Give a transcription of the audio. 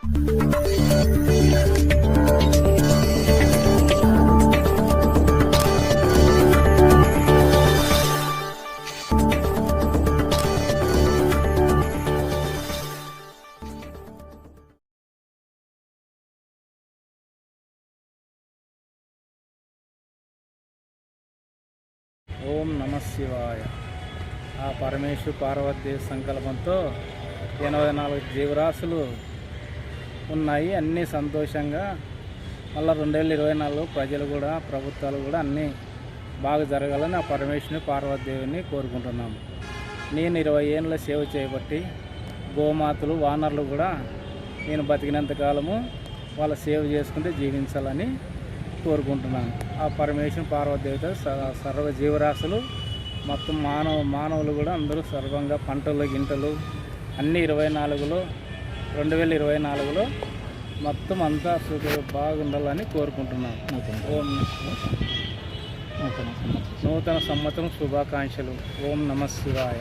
ఓం నమ శివాయ. ఆ పరమేశ్వర పార్వతీదేవి సంకల్పంతో 84 జీవరాశులు ఉన్నాయి. అన్నీ సంతోషంగా మళ్ళీ 2024 ప్రజలు కూడా ప్రభుత్వాలు కూడా అన్నీ బాగా జరగాలని ఆ పరమేశ్వరుని పార్వతీదేవిని కోరుకుంటున్నాము. నేను 20 ఏళ్ళ సేవ చేయబట్టి గోమాతలు వానరులు కూడా నేను బతికినంత కాలము వాళ్ళ సేవ చేసుకుంటే జీవించాలని కోరుకుంటున్నాను. ఆ పరమేశ్వరుని పార్వతీదేవితో సర్వ జీవరాశులు మొత్తం మానవులు కూడా అందరూ సర్వంగా పంటలు గింటలు అన్నీ 2024లో మొత్తం అంతా బాగుండాలని కోరుకుంటున్నాను. నూతన సంవత్సరం శుభాకాంక్షలు. ఓం నమ శివాయ.